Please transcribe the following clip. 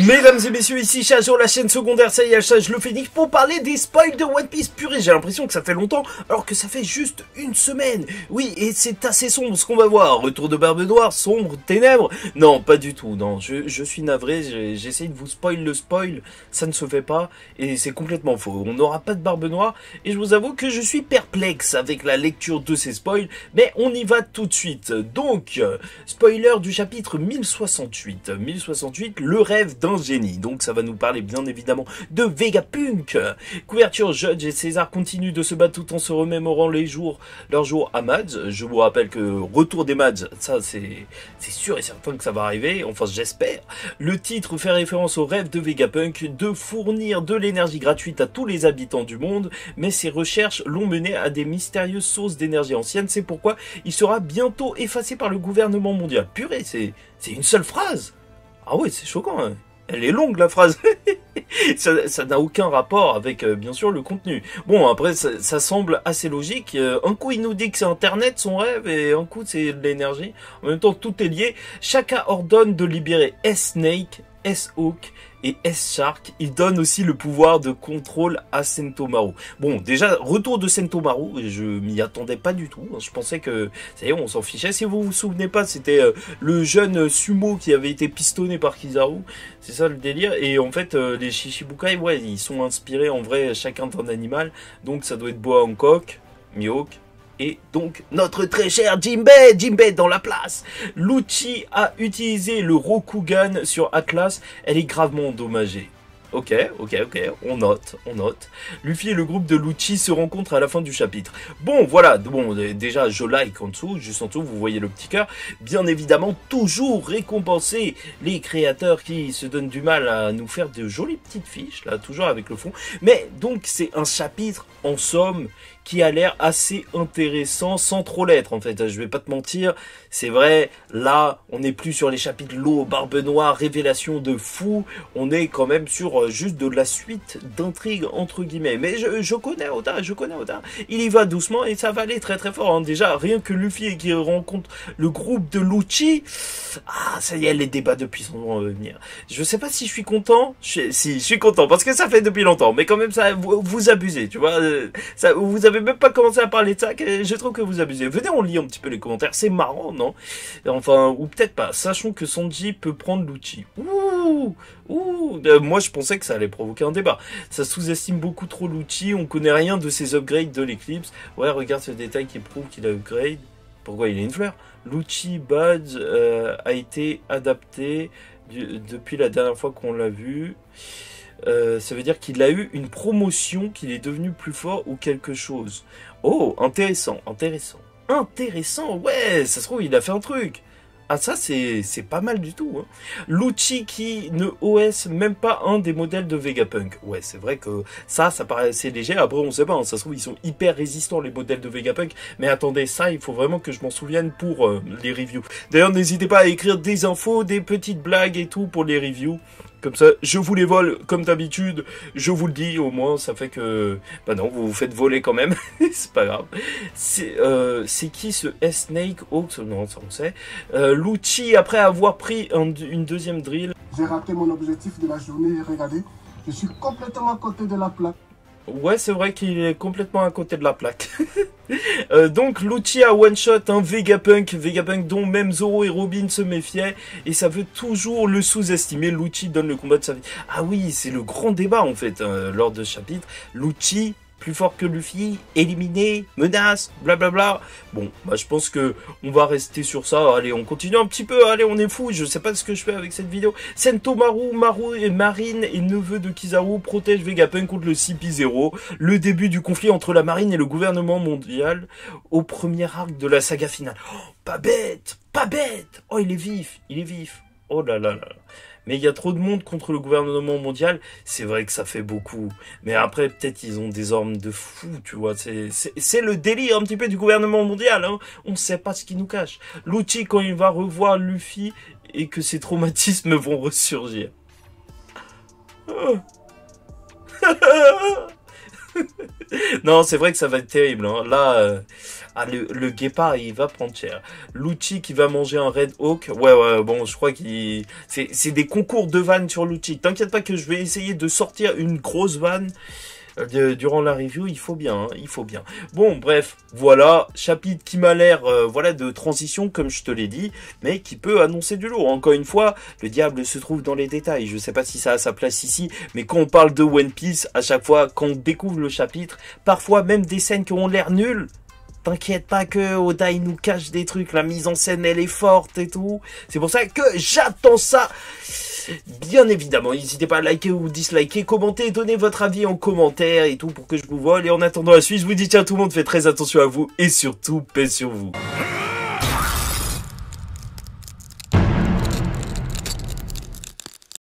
Mesdames et messieurs, ici Chajo, la chaîne secondaire, ça y est, Chage le Phénix, pour parler des spoils de One Piece. Purée, j'ai l'impression que ça fait longtemps, alors que ça fait juste une semaine. Oui, et c'est assez sombre ce qu'on va voir. Retour de Barbe Noire, sombre, ténèbres. Non, pas du tout, non, je suis navré, j'essaye de vous spoil le spoil, ça ne se fait pas, et c'est complètement faux. On n'aura pas de Barbe Noire, et je vous avoue que je suis perplexe avec la lecture de ces spoils, mais on y va tout de suite. Donc, spoiler du chapitre 1068. 1068, le rêve d'un génie. Donc ça va nous parler bien évidemment de Vegapunk. Couverture, Judge et César continuent de se battre tout en se remémorant leurs jours à Mads. Je vous rappelle que retour des Mads, ça c'est sûr et certain que ça va arriver, enfin j'espère. Le titre fait référence au rêve de Vegapunk de fournir de l'énergie gratuite à tous les habitants du monde, mais ses recherches l'ont mené à des mystérieuses sources d'énergie anciennes. C'est pourquoi il sera bientôt effacé par le gouvernement mondial. Purée, c'est une seule phrase. Ah ouais, c'est choquant, hein. Elle est longue la phrase. Ça n'a aucun rapport avec bien sûr le contenu. Bon, après ça semble assez logique. Un coup il nous dit que c'est Internet son rêve, et un coup c'est de l'énergie. En même temps tout est lié. Chacun ordonne de libérer S-Snake, S-Hawk et S-Shark. Il donne aussi le pouvoir de contrôle à Sentomaru. Bon, déjà, retour de Sentomaru, je m'y attendais pas du tout. Je pensais que, ça y est, on s'en fichait. Si vous vous souvenez pas, c'était le jeune sumo qui avait été pistonné par Kizaru. C'est ça le délire. Et en fait, les Shichibukai, ouais, ils sont inspirés en vrai chacun d'un animal. Donc ça doit être Boa Hancock, Mihawk, et donc notre très cher Jinbei dans la place. Lucci a utilisé le Rokugan sur Atlas, elle est gravement endommagée. Ok, on note. Luffy et le groupe de Lucci se rencontrent à la fin du chapitre. Bon, voilà, bon, déjà, je like en dessous, juste en dessous, vous voyez le petit cœur. Bien évidemment, toujours récompenser les créateurs qui se donnent du mal à nous faire de jolies petites fiches, là, toujours avec le fond. Mais, donc, c'est un chapitre, en somme, qui a l'air assez intéressant, sans trop l'être, en fait. Je vais pas te mentir, c'est vrai, là, on n'est plus sur les chapitres l'eau, Barbe Noire, révélation de fou, on est quand même sur juste de la suite d'intrigues, entre guillemets. Mais je connais Oda, il y va doucement et ça va aller très très fort, hein. Déjà, rien que Luffy qui rencontre le groupe de Lucci, ah, ça y est, les débats de puissance vont venir. Je sais pas si je suis content, si, je suis content, parce que ça fait depuis longtemps, mais quand même, ça, vous abusez, tu vois, ça, vous avez même pas commencé à parler de ça, je trouve que vous abusez. Venez, on lit un petit peu les commentaires, c'est marrant, non? Enfin, ou peut-être pas. Sachons que Sanji peut prendre Lucci. Moi je pensais que ça allait provoquer un débat. Ça sous-estime beaucoup trop Lucci, on connaît rien de ses upgrades de l'Eclipse. Ouais, regarde ce détail qui prouve qu'il a upgrade. Pourquoi il a une fleur? Lucci Badge a été adapté depuis la dernière fois qu'on l'a vu. Ça veut dire qu'il a eu une promotion, qu'il est devenu plus fort ou quelque chose. Oh, intéressant, ouais, ça se trouve, il a fait un truc. Ah, ça, c'est pas mal du tout, hein. Lucci qui ne OS même pas un des modèles de Vegapunk. Ouais, c'est vrai que ça paraît assez léger. Après, on sait pas, hein, ça se trouve, ils sont hyper résistants, les modèles de Vegapunk. Mais attendez, ça, il faut vraiment que je m'en souvienne pour les reviews. D'ailleurs, n'hésitez pas à écrire des infos, des petites blagues et tout pour les reviews. Comme ça, je vous les vole comme d'habitude, je vous le dis, au moins ça fait que... Bah non, vous vous faites voler quand même, c'est pas grave. C'est qui ce S-Snake Hawks? Non, ça on sait. Lucci, après avoir pris une deuxième drill... J'ai raté mon objectif de la journée, regardez, je suis complètement à côté de la plaque. Ouais, c'est vrai qu'il est complètement à côté de la plaque. Donc, Lucci a one-shot un Vegapunk dont même Zoro et Robin se méfiaient, et ça veut toujours le sous-estimer. Lucci donne le combat de sa vie. Ah oui, c'est le grand débat, en fait, lors de ce chapitre. Lucci, plus fort que Luffy, éliminé, menace, blablabla. Bon, bah je pense que on va rester sur ça. Allez, on continue un petit peu. Allez, on est fou. Je sais pas ce que je fais avec cette vidéo. Sentomaru, Maru et Marine et neveu de Kizaru protègent Vegapunk contre le CP0. Le début du conflit entre la marine et le gouvernement mondial au premier arc de la saga finale. Oh, pas bête. Oh, il est vif. Oh là là là. Mais il y a trop de monde contre le gouvernement mondial, c'est vrai que ça fait beaucoup. Mais après, peut-être ils ont des armes de fou, tu vois. C'est le délire un petit peu du gouvernement mondial, hein. On ne sait pas ce qui nous cache. Lucci, quand il va revoir Luffy, et que ses traumatismes vont ressurgir. Non, c'est vrai que ça va être terrible. Hein. Là, le guépard, il va prendre cher. Lucci qui va manger un Red Hawk. Ouais, bon, je crois qu'il... C'est des concours de vannes sur Lucci. T'inquiète pas que je vais essayer de sortir une grosse vanne durant la review. Il faut bien, hein, il faut bien. Bon, bref, voilà. Chapitre qui m'a l'air, voilà, de transition, comme je te l'ai dit, mais qui peut annoncer du lourd. Encore une fois, le diable se trouve dans les détails. Je sais pas si ça a sa place ici, mais quand on parle de One Piece, à chaque fois, quand on découvre le chapitre, parfois même des scènes qui ont l'air nulles, t'inquiète pas que Oda il nous cache des trucs, la mise en scène elle est forte et tout. C'est pour ça que j'attends ça. Bien évidemment, n'hésitez pas à liker ou disliker, commenter, donner votre avis en commentaire et tout pour que je vous vole. Et en attendant la suite, je vous dis ciao tout le monde, faites très attention à vous et surtout paix sur vous.